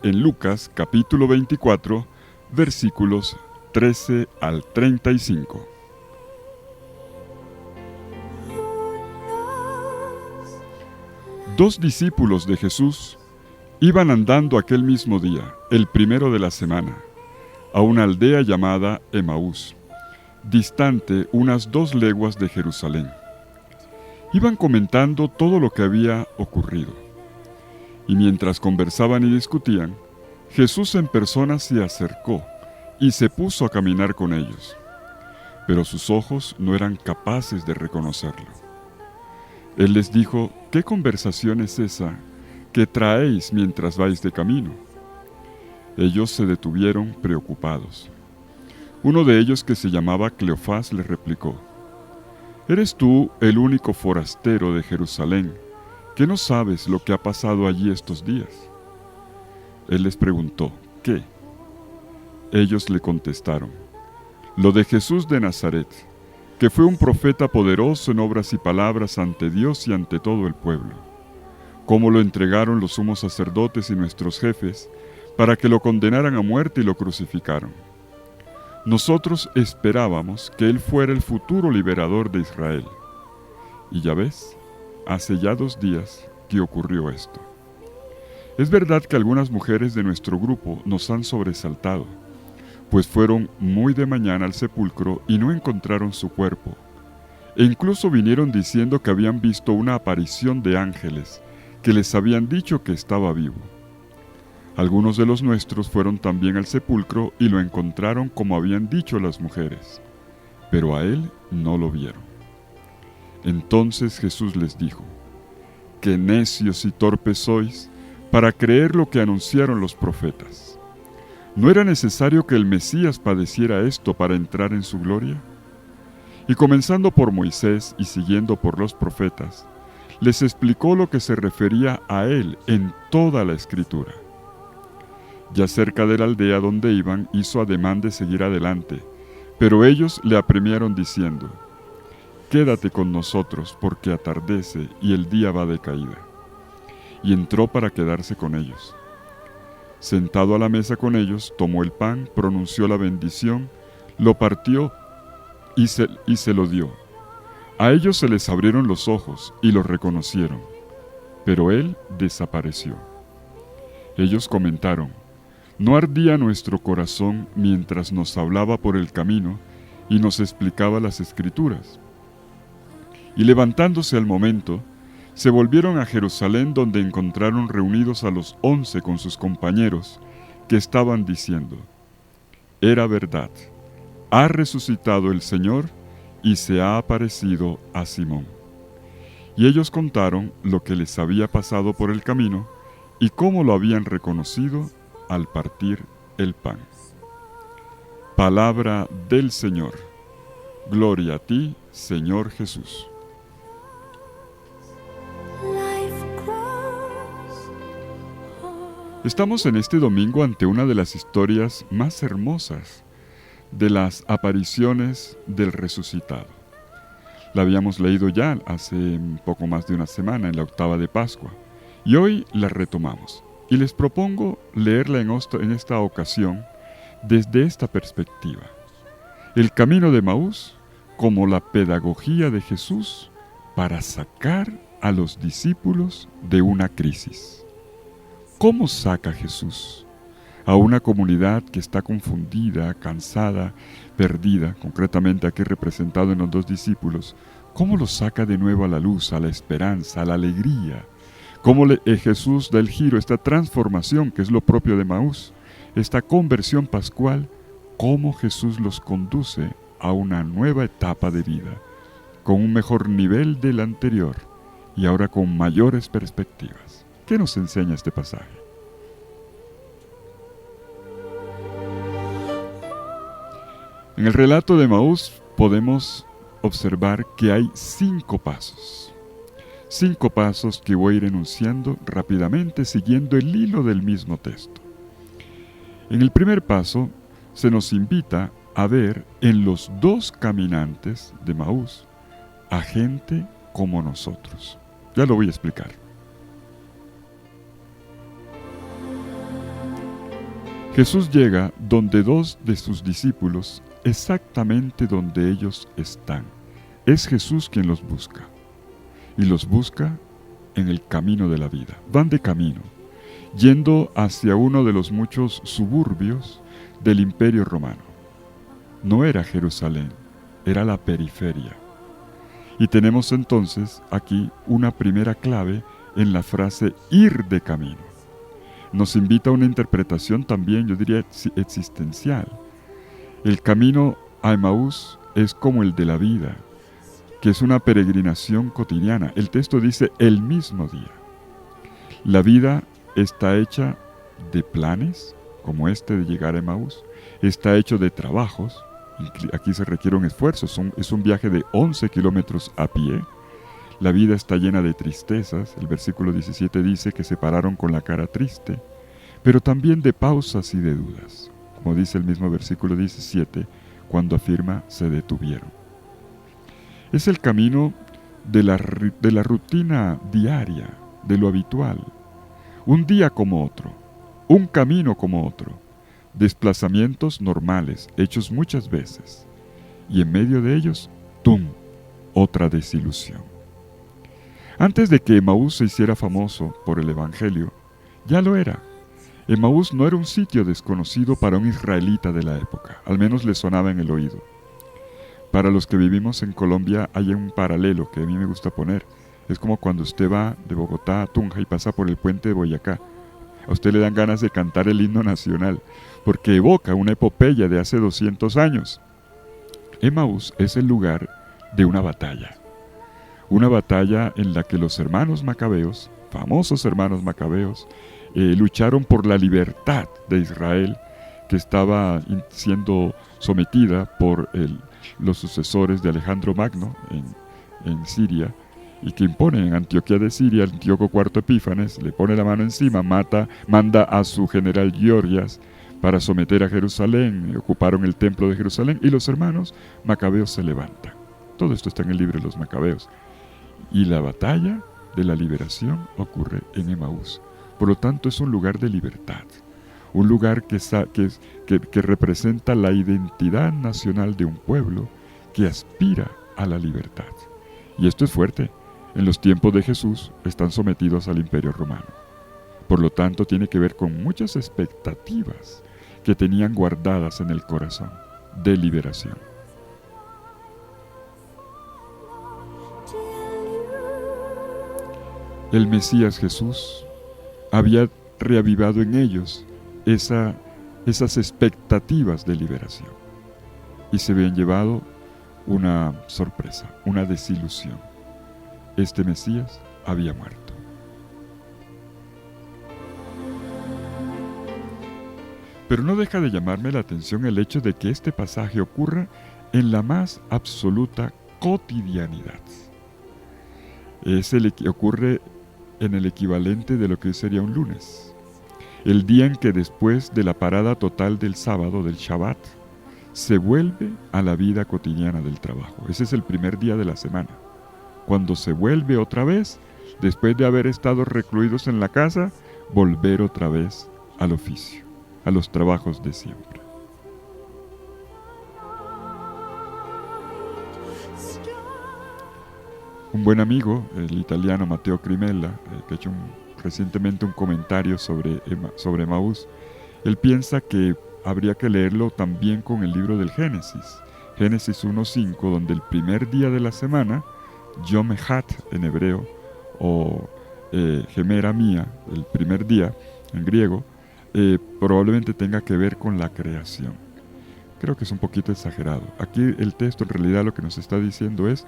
en Lucas capítulo 24, versículos 13 al 35. Dos discípulos de Jesús iban andando aquel mismo día, el primero de la semana, a una aldea llamada Emaús, distante unas 2 leguas de Jerusalén. Iban comentando todo lo que había ocurrido. Y mientras conversaban y discutían, Jesús en persona se acercó y se puso a caminar con ellos. Pero sus ojos no eran capaces de reconocerlo. Él les dijo: ¿qué conversación es esa que traéis mientras vais de camino? Ellos se detuvieron preocupados. Uno de ellos, que se llamaba Cleofás, les replicó: ¿eres tú el único forastero de Jerusalén que no sabes lo que ha pasado allí estos días? Él les preguntó: ¿qué? Ellos le contestaron: lo de Jesús de Nazaret, que fue un profeta poderoso en obras y palabras ante Dios y ante todo el pueblo. Cómo lo entregaron los sumos sacerdotes y nuestros jefes para que lo condenaran a muerte y lo crucificaron. Nosotros esperábamos que él fuera el futuro liberador de Israel. Y ya ves, hace ya 2 días que ocurrió esto. Es verdad que algunas mujeres de nuestro grupo nos han sobresaltado, pues fueron muy de mañana al sepulcro y no encontraron su cuerpo. E incluso vinieron diciendo que habían visto una aparición de ángeles que les habían dicho que estaba vivo. Algunos de los nuestros fueron también al sepulcro y lo encontraron como habían dicho las mujeres, pero a él no lo vieron. Entonces Jesús les dijo: «¡Qué necios y torpes sois para creer lo que anunciaron los profetas! ¿No era necesario que el Mesías padeciera esto para entrar en su gloria?». Y comenzando por Moisés y siguiendo por los profetas, les explicó lo que se refería a él en toda la Escritura. Ya cerca de la aldea donde iban, hizo ademán de seguir adelante, pero ellos le apremiaron diciendo: «Quédate con nosotros, porque atardece y el día va de caída». Y entró para quedarse con ellos. Sentado a la mesa con ellos, tomó el pan, pronunció la bendición, lo partió y se lo dio. A ellos se les abrieron los ojos y lo reconocieron, pero él desapareció. Ellos comentaron: «¿No ardía nuestro corazón mientras nos hablaba por el camino y nos explicaba las Escrituras?». Y levantándose al momento, se volvieron a Jerusalén, donde encontraron reunidos a los 11 con sus compañeros, que estaban diciendo: «Era verdad, ha resucitado el Señor y se ha aparecido a Simón». Y ellos contaron lo que les había pasado por el camino y cómo lo habían reconocido al partir el pan. Palabra del Señor. Gloria a ti, Señor Jesús. Estamos en este domingo ante una de las historias más hermosas de las apariciones del resucitado. La habíamos leído ya hace un poco más de una semana, en la octava de Pascua, y hoy la retomamos. Y les propongo leerla en esta ocasión desde esta perspectiva: el camino de Emaús como la pedagogía de Jesús para sacar a los discípulos de una crisis. ¿Cómo saca Jesús a una comunidad que está confundida, cansada, perdida, concretamente aquí representado en los 2 discípulos? ¿Cómo los saca de nuevo a la luz, a la esperanza, a la alegría? ¿Cómo Jesús da el giro, esta transformación que es lo propio de Emaús, esta conversión pascual? ¿Cómo Jesús los conduce a una nueva etapa de vida, con un mejor nivel del anterior y ahora con mayores perspectivas? ¿Qué nos enseña este pasaje? En el relato de Emaús podemos observar que hay 5 pasos. 5 pasos que voy a ir enunciando rápidamente siguiendo el hilo del mismo texto. En el primer paso se nos invita a ver en los 2 caminantes de Emaús a gente como nosotros. Ya lo voy a explicar. Jesús llega donde dos de sus discípulos, exactamente donde ellos están. Es Jesús quien los busca. Y los busca en el camino de la vida. Van de camino, yendo hacia uno de los muchos suburbios del Imperio Romano. No era Jerusalén, era la periferia. Y tenemos entonces aquí una primera clave en la frase ir de camino. Nos invita a una interpretación también, yo diría, existencial. El camino a Emaús es como el de la vida, que es una peregrinación cotidiana. El texto dice el mismo día. La vida está hecha de planes, como este de llegar a Emaús, está hecho de trabajos. Aquí se requiere un esfuerzo, es un viaje de 11 kilómetros a pie. La vida está llena de tristezas, el versículo 17 dice que se pararon con la cara triste, pero también de pausas y de dudas, como dice el mismo versículo 17, cuando afirma se detuvieron. Es el camino de la rutina diaria, de lo habitual, un día como otro, un camino como otro, desplazamientos normales, hechos muchas veces, y en medio de ellos, ¡tum!, otra desilusión. Antes de que Emaús se hiciera famoso por el Evangelio, ya lo era. Emaús no era un sitio desconocido para un israelita de la época, al menos le sonaba en el oído. Para los que vivimos en Colombia hay un paralelo que a mí me gusta poner. Es como cuando usted va de Bogotá a Tunja y pasa por el puente de Boyacá. A usted le dan ganas de cantar el himno nacional, porque evoca una epopeya de hace 200 años. Emaús es el lugar de una batalla en la que los hermanos macabeos, famosos hermanos macabeos, lucharon por la libertad de Israel, que estaba siendo sometida por los sucesores de Alejandro Magno en Siria, y que impone en Antioquía de Siria, Antíoco IV Epífanes, le pone la mano encima, manda a su general Giorgias para someter a Jerusalén, ocuparon el templo de Jerusalén, y los hermanos macabeos se levantan. Todo esto está en el libro de los macabeos. Y la batalla de la liberación ocurre en Emaús. Por lo tanto, es un lugar de libertad, un lugar que representa la identidad nacional de un pueblo que aspira a la libertad. Y esto es fuerte. En los tiempos de Jesús están sometidos al Imperio Romano. Por lo tanto, tiene que ver con muchas expectativas que tenían guardadas en el corazón de liberación. El Mesías Jesús había reavivado en ellos esas expectativas de liberación, y se habían llevado una sorpresa, una desilusión. Este Mesías había muerto. Pero no deja de llamarme la atención el hecho de que este pasaje ocurra en la más absoluta cotidianidad. Ocurre en el equivalente de lo que sería un lunes, el día en que después de la parada total del sábado, del Shabbat, se vuelve a la vida cotidiana del trabajo. Ese es el primer día de la semana, cuando se vuelve otra vez, después de haber estado recluidos en la casa, volver otra vez al oficio, a los trabajos de siempre. Un buen amigo, el italiano Matteo Crimella, que ha hecho recientemente un comentario sobre Emaús, él piensa que habría que leerlo también con el libro del Génesis, Génesis 1:5, donde el primer día de la semana, Yom Echad en hebreo, o Gemera Mía, el primer día en griego, probablemente tenga que ver con la creación. Creo que es un poquito exagerado. Aquí el texto en realidad lo que nos está diciendo es: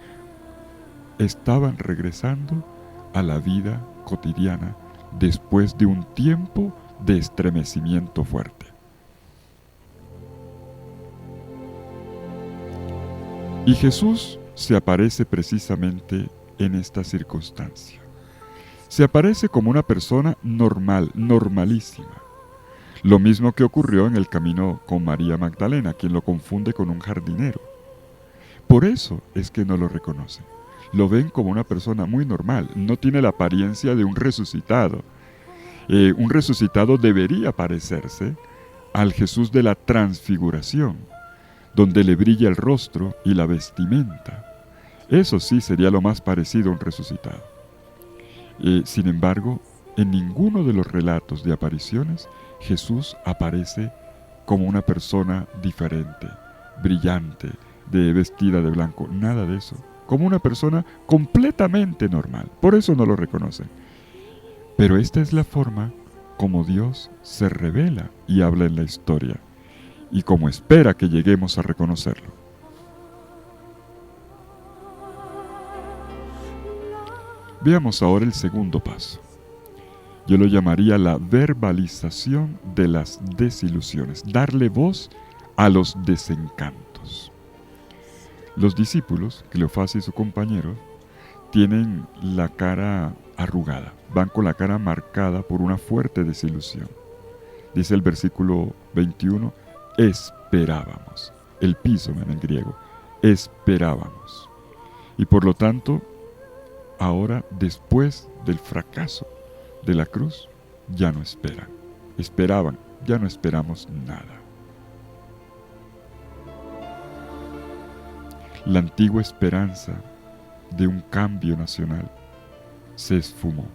estaban regresando a la vida cotidiana después de un tiempo de estremecimiento fuerte. Y Jesús se aparece precisamente en esta circunstancia. Se aparece como una persona normal, normalísima. Lo mismo que ocurrió en el camino con María Magdalena, quien lo confunde con un jardinero. Por eso es que no lo reconocen. Lo ven como una persona muy normal, no tiene la apariencia de un resucitado. Un resucitado debería parecerse al Jesús de la transfiguración, donde le brilla el rostro y la vestimenta. Eso sí sería lo más parecido a un resucitado. Sin embargo, en ninguno de los relatos de apariciones, Jesús aparece como una persona diferente, brillante, vestida de blanco, nada de eso. Como una persona completamente normal. Por eso no lo reconocen. Pero esta es la forma como Dios se revela y habla en la historia, y como espera que lleguemos a reconocerlo. Veamos ahora el segundo paso. Yo lo llamaría la verbalización de las desilusiones, darle voz a los desencantos. Los discípulos, Cleofás y su compañero, tienen la cara arrugada, van con la cara marcada por una fuerte desilusión. Dice el versículo 21, esperábamos. El pisomena en griego, esperábamos. Y por lo tanto, ahora, después del fracaso de la cruz, ya no esperan. Esperaban, ya no esperamos nada. La antigua esperanza de un cambio nacional se esfumó.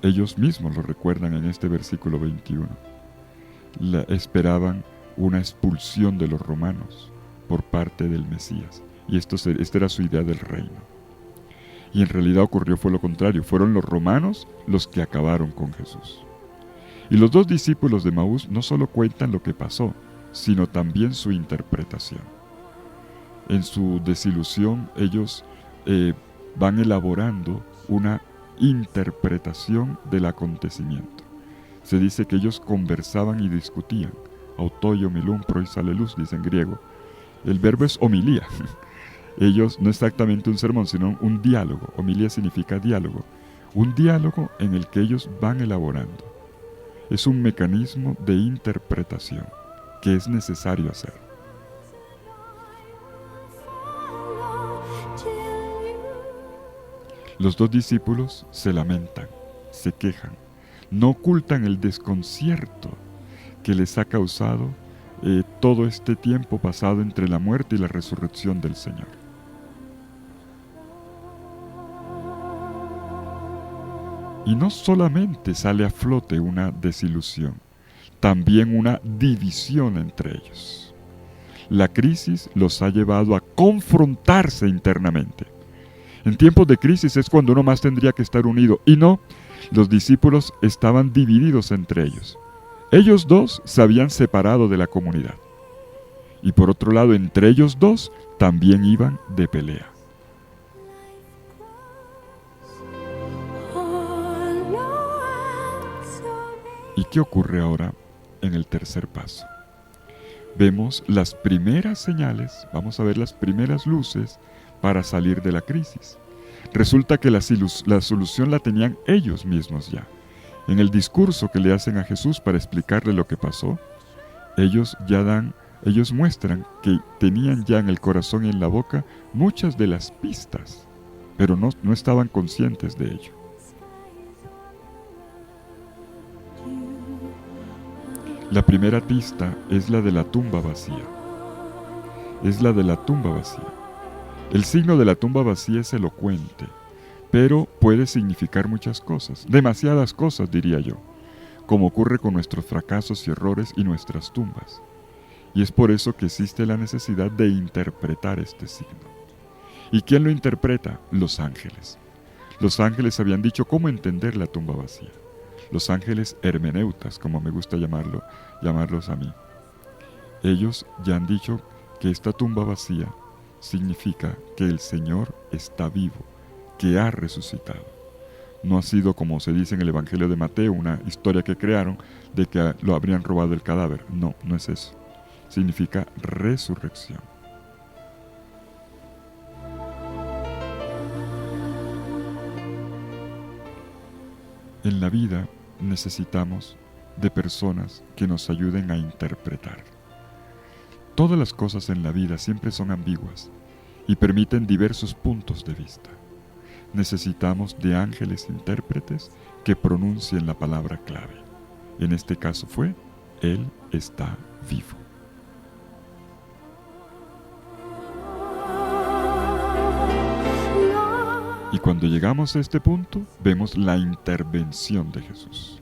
Ellos mismos lo recuerdan en este versículo 21. Esperaban una expulsión de los romanos por parte del Mesías. Y esta era su idea del reino. Y en realidad fue lo contrario. Fueron los romanos los que acabaron con Jesús. Y los dos discípulos de Emaús no solo cuentan lo que pasó, sino también su interpretación. En su desilusión, ellos van elaborando una interpretación del acontecimiento. Se dice que ellos conversaban y discutían. Autoio, milum, proisalelus, dice en griego. El verbo es homilía. Ellos, no exactamente un sermón, sino un diálogo. Homilía significa diálogo. Un diálogo en el que ellos van elaborando. Es un mecanismo de interpretación que es necesario hacer. Los dos discípulos se lamentan, se quejan, no ocultan el desconcierto que les ha causado todo este tiempo pasado entre la muerte y la resurrección del Señor. Y no solamente sale a flote una desilusión, también una división entre ellos. La crisis los ha llevado a confrontarse internamente. En tiempos de crisis es cuando uno más tendría que estar unido, y no, los discípulos estaban divididos entre ellos. Ellos dos se habían separado de la comunidad. Y por otro lado, entre ellos dos también iban de pelea. ¿Y qué ocurre ahora en el tercer paso? Vemos las primeras señales, vamos a ver las primeras luces para salir de la crisis. Resulta que la solución la tenían ellos mismos ya. En el discurso que le hacen a Jesús para explicarle lo que pasó, ellos muestran que tenían ya en el corazón y en la boca muchas de las pistas, pero no estaban conscientes de ello. La primera pista es la de la tumba vacía. Es la de la tumba vacía. El signo de la tumba vacía es elocuente, pero puede significar muchas cosas, demasiadas cosas diría yo, como ocurre con nuestros fracasos y errores y nuestras tumbas. Y es por eso que existe la necesidad de interpretar este signo. ¿Y quién lo interpreta? Los ángeles. Los ángeles habían dicho cómo entender la tumba vacía. Los ángeles hermeneutas, como me gusta llamarlos a mí. Ellos ya han dicho que esta tumba vacía significa que el Señor está vivo, que ha resucitado. No ha sido, como se dice en el Evangelio de Mateo, una historia que crearon de que lo habrían robado el cadáver. No, no es eso. Significa resurrección. En la vida necesitamos de personas que nos ayuden a interpretar. Todas las cosas en la vida siempre son ambiguas y permiten diversos puntos de vista. Necesitamos de ángeles intérpretes que pronuncien la palabra clave. En este caso fue, Él está vivo. Y cuando llegamos a este punto, vemos la intervención de Jesús.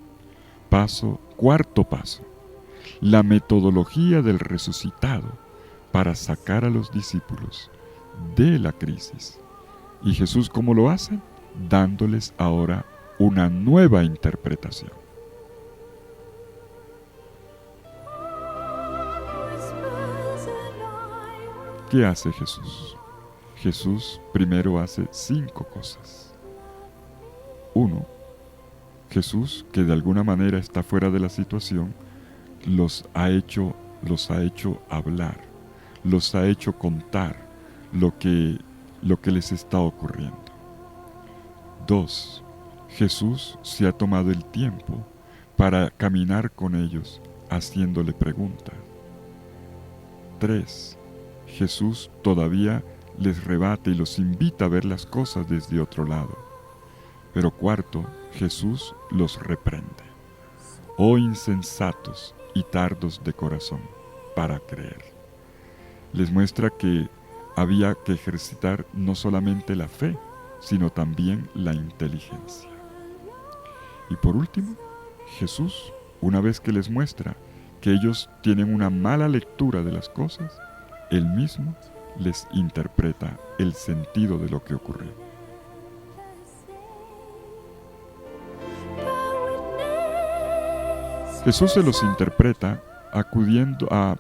Cuarto paso, la metodología del resucitado para sacar a los discípulos de la crisis. ¿Y Jesús cómo lo hace? Dándoles ahora una nueva interpretación. ¿Qué hace Jesús? Jesús primero hace 5 cosas. 1. Jesús, que de alguna manera está fuera de la situación, los ha hecho hablar, los ha hecho contar lo que les está ocurriendo. 2. Jesús se ha tomado el tiempo para caminar con ellos, haciéndole preguntas. 3. Jesús todavía les rebate y los invita a ver las cosas desde otro lado. Pero 4, Jesús los reprende. Oh insensatos y tardos de corazón para creer. Les muestra que había que ejercitar no solamente la fe, sino también la inteligencia. Y por último, Jesús, una vez que les muestra que ellos tienen una mala lectura de las cosas, Él mismo les interpreta el sentido de lo que ocurrió. Jesús se los interpreta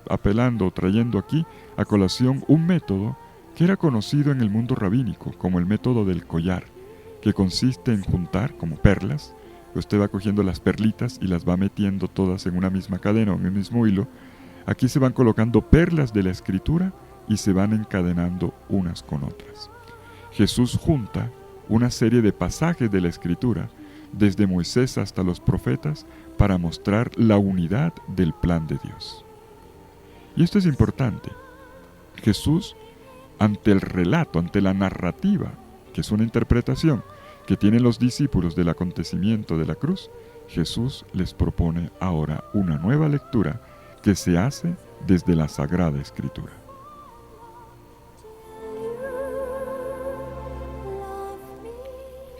apelando, trayendo aquí a colación un método que era conocido en el mundo rabínico como el método del collar, que consiste en juntar como perlas. Usted va cogiendo las perlitas y las va metiendo todas en una misma cadena o en el mismo hilo. Aquí se van colocando perlas de la Escritura y se van encadenando unas con otras. Jesús junta una serie de pasajes de la Escritura, desde Moisés hasta los profetas, para mostrar la unidad del plan de Dios. Y esto es importante. Jesús, ante el relato, ante la narrativa, que es una interpretación que tienen los discípulos del acontecimiento de la cruz, Jesús les propone ahora una nueva lectura que se hace desde la Sagrada Escritura.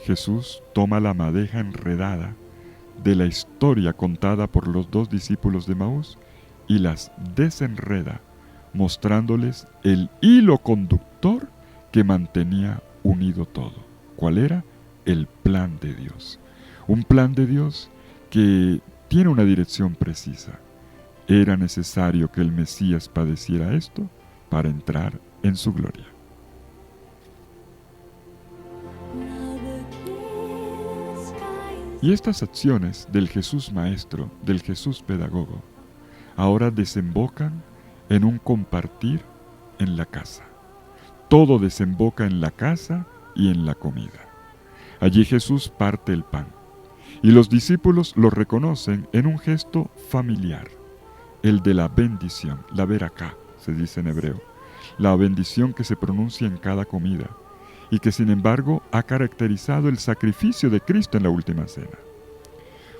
Jesús toma la madeja enredada de la historia contada por los 2 discípulos de Emaús y las desenreda, mostrándoles el hilo conductor que mantenía unido todo. ¿Cuál era? El plan de Dios. Un plan de Dios que tiene una dirección precisa. Era necesario que el Mesías padeciera esto para entrar en su gloria. Y estas acciones del Jesús Maestro, del Jesús Pedagogo, ahora desembocan en un compartir en la casa. Todo desemboca en la casa y en la comida. Allí Jesús parte el pan, y los discípulos lo reconocen en un gesto familiar, el de la bendición, la veracá, se dice en hebreo, la bendición que se pronuncia en cada comida, y que sin embargo ha caracterizado el sacrificio de Cristo en la última cena.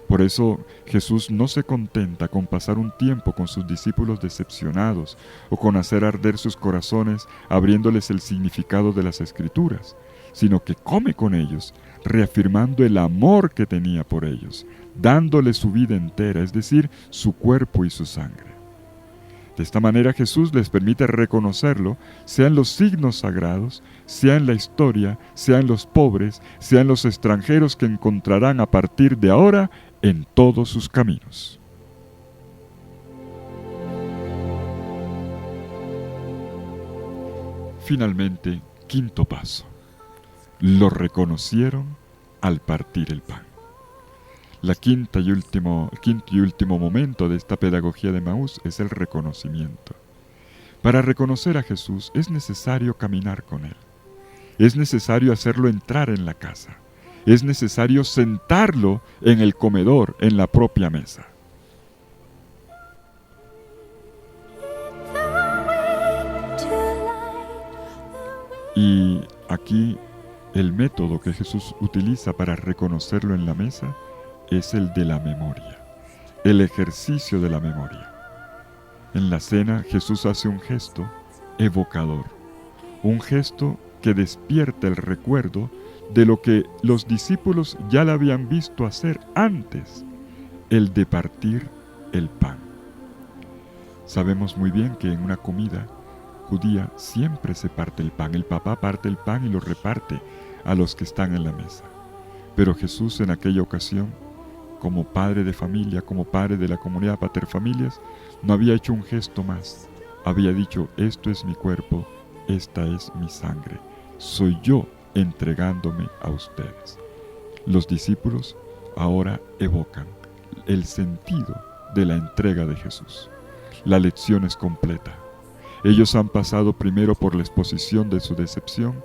Por eso Jesús no se contenta con pasar un tiempo con sus discípulos decepcionados o con hacer arder sus corazones abriéndoles el significado de las Escrituras, sino que come con ellos, reafirmando el amor que tenía por ellos, dándoles su vida entera, es decir, su cuerpo y su sangre. De esta manera Jesús les permite reconocerlo, sea en los signos sagrados, sea en la historia, sea en los pobres, sea en los extranjeros que encontrarán a partir de ahora en todos sus caminos. Finalmente, quinto paso. Lo reconocieron al partir el pan. El quinto y último momento de esta pedagogía de Emaús es el reconocimiento. Para reconocer a Jesús es necesario caminar con Él. Es necesario hacerlo entrar en la casa. Es necesario sentarlo en el comedor, en la propia mesa. Y aquí el método que Jesús utiliza para reconocerlo en la mesa es el de la memoria. el ejercicio de la memoria. En la cena Jesús hace un gesto evocador, un gesto que despierta el recuerdo de lo que los discípulos ya le habían visto hacer antes, el de partir el pan. Sabemos muy bien que en una comida judía siempre se parte el pan. El papá parte el pan y lo reparte a los que están en la mesa. Pero Jesús en aquella ocasión, como padre de familia, como padre de la comunidad paterfamilias, no había hecho un gesto más. Había dicho: esto es mi cuerpo, esta es mi sangre. Soy yo entregándome a ustedes. Los discípulos ahora evocan el sentido de la entrega de Jesús. La lección es completa. Ellos han pasado primero por la exposición de su decepción,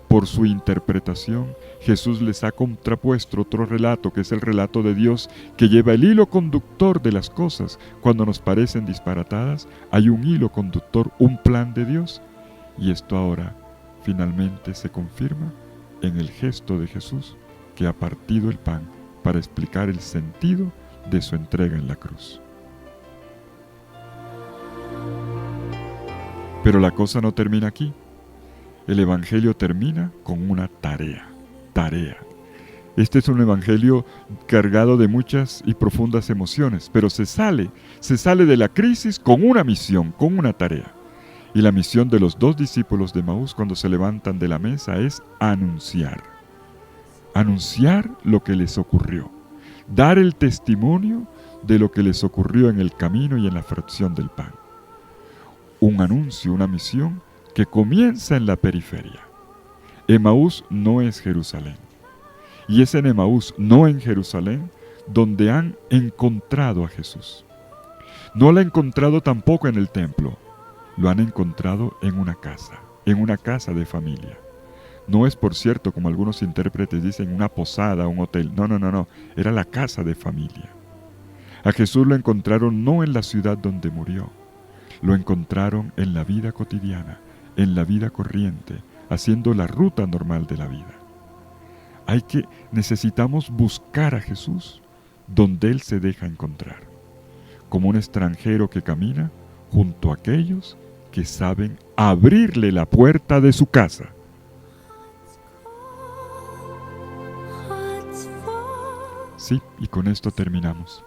por su interpretación. Jesús les ha contrapuesto otro relato, que es el relato de Dios, que lleva el hilo conductor de las cosas. Cuando nos parecen disparatadas, hay un hilo conductor, un plan de Dios. Y esto ahora finalmente se confirma en el gesto de Jesús, que ha partido el pan para explicar el sentido de su entrega en la cruz. Pero la cosa no termina aquí. El Evangelio termina con una tarea. Este es un Evangelio cargado de muchas y profundas emociones, pero se sale de la crisis con una misión, con una tarea. Y la misión de los 2 discípulos de Emaús cuando se levantan de la mesa es anunciar lo que les ocurrió, dar el testimonio de lo que les ocurrió en el camino y en la fracción del pan. Un anuncio, una misión que comienza en la periferia. Emaús no es Jerusalén. Y es en Emaús, no en Jerusalén, donde han encontrado a Jesús. No lo han encontrado tampoco en el templo. Lo han encontrado en una casa de familia. No es, por cierto, como algunos intérpretes dicen, una posada, un hotel. No. Era la casa de familia. A Jesús lo encontraron no en la ciudad donde murió. Lo encontraron en la vida cotidiana, en la vida corriente, haciendo la ruta normal de la vida. Necesitamos buscar a Jesús donde Él se deja encontrar, como un extranjero que camina junto a aquellos que saben abrirle la puerta de su casa. Sí, y con esto terminamos.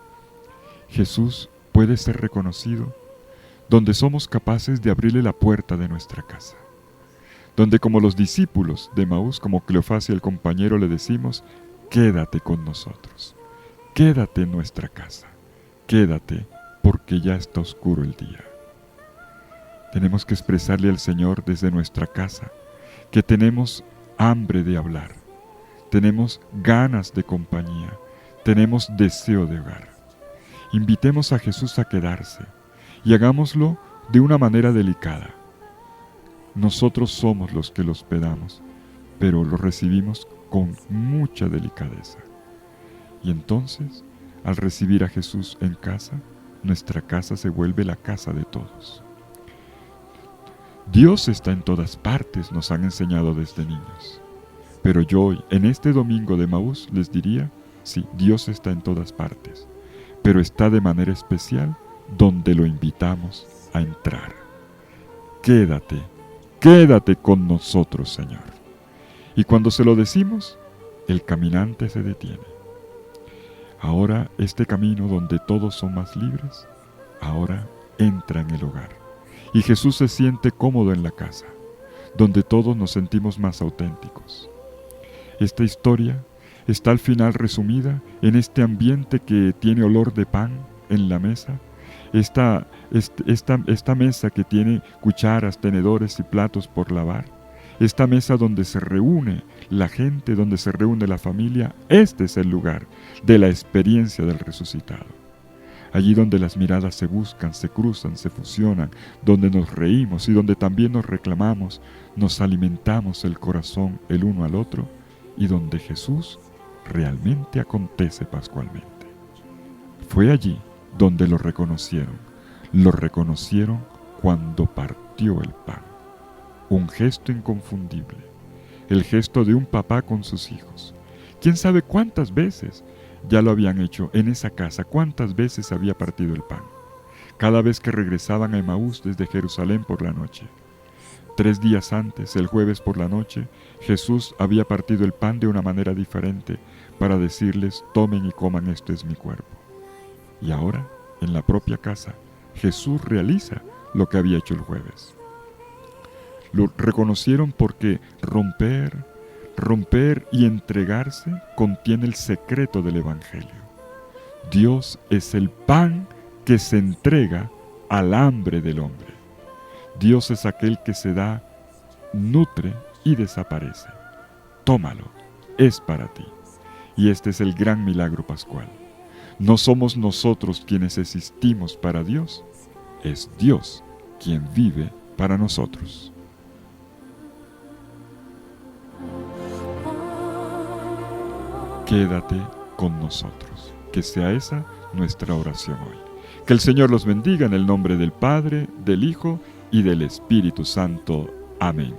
Jesús puede ser reconocido donde somos capaces de abrirle la puerta de nuestra casa. Donde, como los discípulos de Emaús, como Cleofás y el compañero, le decimos: quédate con nosotros, quédate en nuestra casa, quédate porque ya está oscuro el día. Tenemos que expresarle al Señor desde nuestra casa que tenemos hambre de hablar, tenemos ganas de compañía, tenemos deseo de hogar. Invitemos a Jesús a quedarse y hagámoslo de una manera delicada. Nosotros somos los que lo hospedamos, pero lo recibimos con mucha delicadeza. Y entonces, al recibir a Jesús en casa, nuestra casa se vuelve la casa de todos. Dios está en todas partes, nos han enseñado desde niños. Pero yo hoy, en este domingo de Emaús, les diría: sí, Dios está en todas partes, pero está de manera especial donde lo invitamos a entrar. Quédate con nosotros, Señor. Y cuando se lo decimos, el caminante se detiene. Ahora este camino donde todos son más libres, ahora entra en el hogar. Y Jesús se siente cómodo en la casa, donde todos nos sentimos más auténticos. Esta historia está al final resumida en este ambiente que tiene olor de pan en la mesa, esta mesa que tiene cucharas, tenedores y platos por lavar, esta mesa donde se reúne la gente, donde se reúne la familia. Este es el lugar de la experiencia del resucitado. Allí donde las miradas se buscan, se cruzan, se fusionan, donde nos reímos y donde también nos reclamamos, nos alimentamos el corazón el uno al otro, y donde Jesús realmente acontece pascualmente. Fue allí donde lo reconocieron cuando partió el pan. Un gesto inconfundible, el gesto de un papá con sus hijos. ¿Quién sabe cuántas veces ya lo habían hecho en esa casa. ¿Cuántas veces había partido el pan? Cada vez que regresaban a Emaús desde Jerusalén por la noche. 3 días antes, el jueves por la noche, Jesús había partido el pan de una manera diferente para decirles: tomen y coman, esto es mi cuerpo. Y ahora, en la propia casa, Jesús realiza lo que había hecho el jueves. Lo reconocieron porque romper y entregarse contiene el secreto del Evangelio. Dios es el pan que se entrega al hambre del hombre. Dios es aquel que se da, nutre y desaparece. Tómalo, es para ti. Y este es el gran milagro pascual. No somos nosotros quienes existimos para Dios, es Dios quien vive para nosotros. Quédate con nosotros. Que sea esa nuestra oración hoy. Que el Señor los bendiga en el nombre del Padre, del Hijo y del Espíritu Santo. Amén.